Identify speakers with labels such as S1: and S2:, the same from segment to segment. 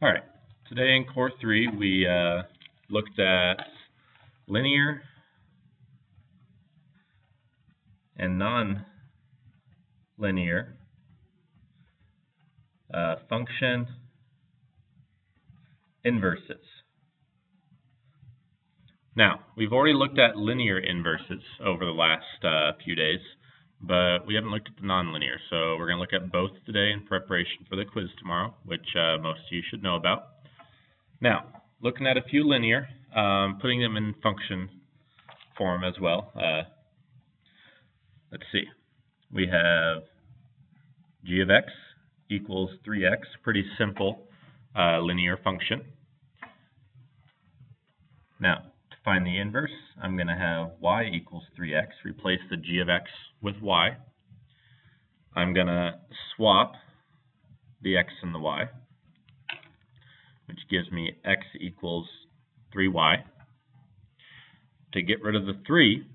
S1: All right, today in Core 3 we looked at linear and non-linear function inverses. Now, we've already looked at linear inverses over the last few days, but we haven't looked at the nonlinear. So we're going to look at both today in preparation for the quiz tomorrow, which most of you should know about. Now, looking at a few linear, putting them in function form as well. Let's see. We have g of x equals 3x, pretty simple linear function. Now, to find the inverse, I'm going to have y equals 3x, replace the g of x with y. I'm going to swap the x and the y, which gives me x equals 3y. To get rid of the 3,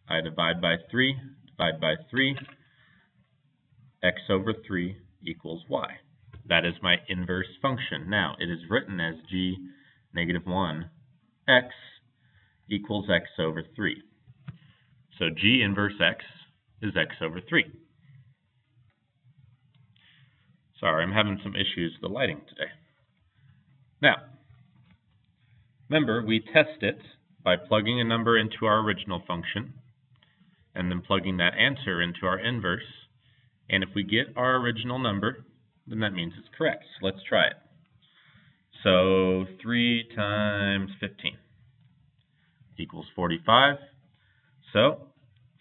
S1: I divide by 3, x over 3 equals y. That is my inverse function. Now, it is written as g negative 1 x equals x over 3. So g inverse x is x over 3. Sorry, I'm having some issues with the lighting today. Now, remember, we test it by plugging a number into our original function and then plugging that answer into our inverse. And if we get our original number, then that means it's correct. So let's try it. So 3 times 15 equals 45. So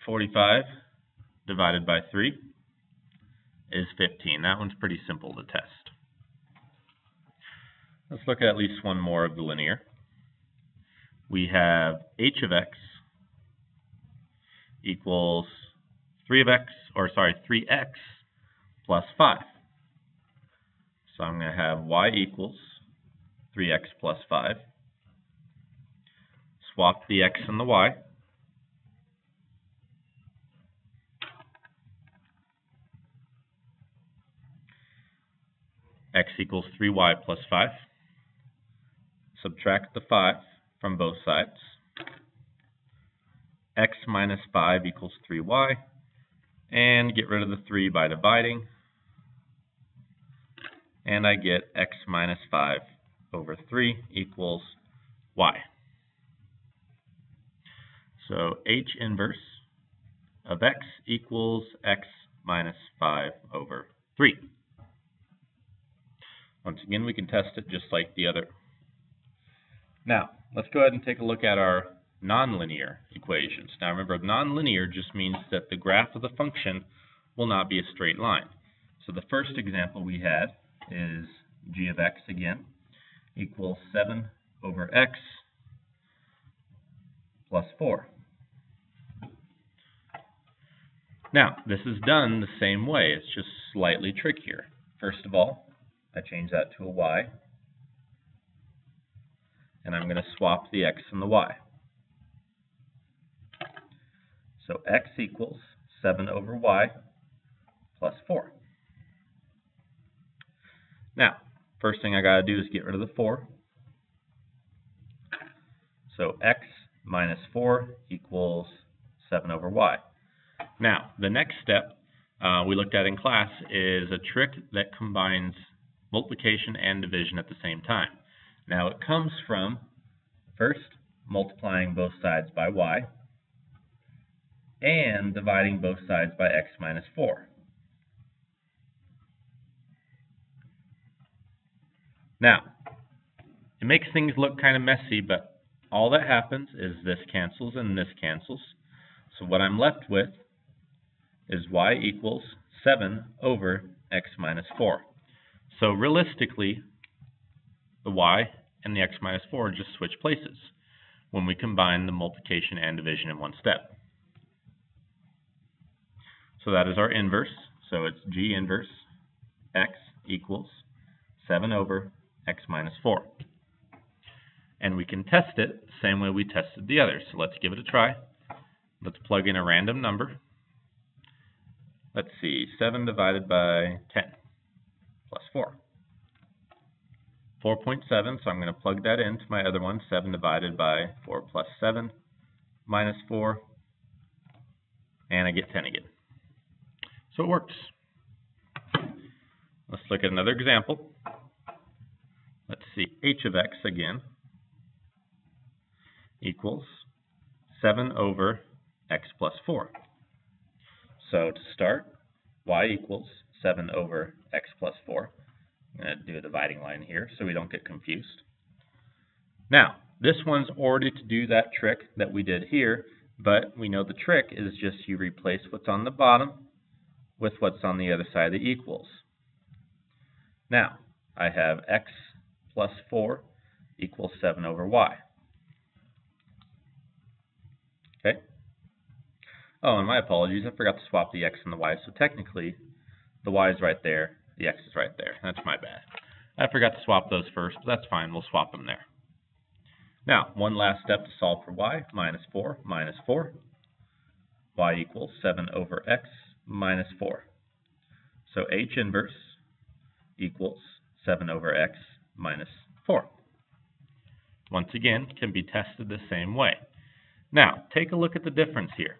S1: 45 divided by 3 is 15. That one's pretty simple to test. Let's look at least one more of the linear. We have h of x equals 3x plus 5. So I'm going to have y equals 3x plus 5. Swap the x and the y. X equals 3y plus 5. Subtract the 5 from both sides. X minus 5 equals 3y. And get rid of the 3 by dividing. And I get x minus 5 over 3 equals y. So h inverse of x equals x minus 5 over 3. Once again, we can test it just like the other. Now, let's go ahead and take a look at our nonlinear equations. Now remember, nonlinear just means that the graph of the function will not be a straight line. So the first example we had is g of x again equals 7 over x plus 4. Now, this is done the same way. It's just slightly trickier. First of all, I change that to a y, and I'm going to swap the x and the y. So x equals 7 over y plus 4. Now, first thing I got to do is get rid of the 4. So x minus 4 equals 7 over y. Now, the next step we looked at in class is a trick that combines multiplication and division at the same time. Now, it comes from first multiplying both sides by y and dividing both sides by x minus 4. Now, it makes things look kind of messy, but all that happens is this cancels and this cancels. So what I'm left with is y equals 7 over x minus 4. So realistically, the y and the x minus 4 just switch places when we combine the multiplication and division in one step. So that is our inverse. So it's g inverse x equals 7 over x minus 4. And we can test it the same way we tested the others. So let's give it a try. Let's plug in a random number. Let's see, 7 divided by 10 plus 4. 4.7, so I'm going to plug that into my other one, 7 divided by 4 plus 7 minus 4, and I get 10 again. So it works. Let's look at another example. Let's see, h of x again equals 7 over x plus 4. So to start, y equals 7 over x plus 4. I'm going to do a dividing line here so we don't get confused. Now, this one's already to do that trick that we did here, but we know the trick is just you replace what's on the bottom with what's on the other side of the equals. Now, I have x plus 4 equals 7 over y. Okay? Oh, and my apologies, I forgot to swap the x and the y, so technically the y is right there, the x is right there. That's my bad. I forgot to swap those first, but that's fine, we'll swap them there. Now, one last step to solve for y, minus 4 minus 4. Y equals 7 over x minus 4. So h inverse equals 7 over x minus 4. Once again, can be tested the same way. Now, take a look at the difference here.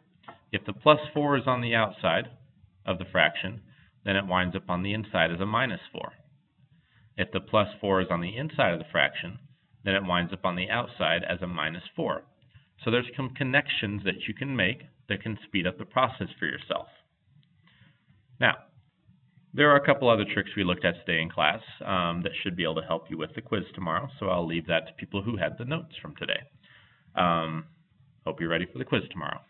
S1: If the plus 4 is on the outside of the fraction, then it winds up on the inside as a minus 4. If the plus 4 is on the inside of the fraction, then it winds up on the outside as a minus 4. So there's some connections that you can make that can speed up the process for yourself. Now, there are a couple other tricks we looked at today in class that should be able to help you with the quiz tomorrow, so I'll leave that to people who had the notes from today. Hope you're ready for the quiz tomorrow.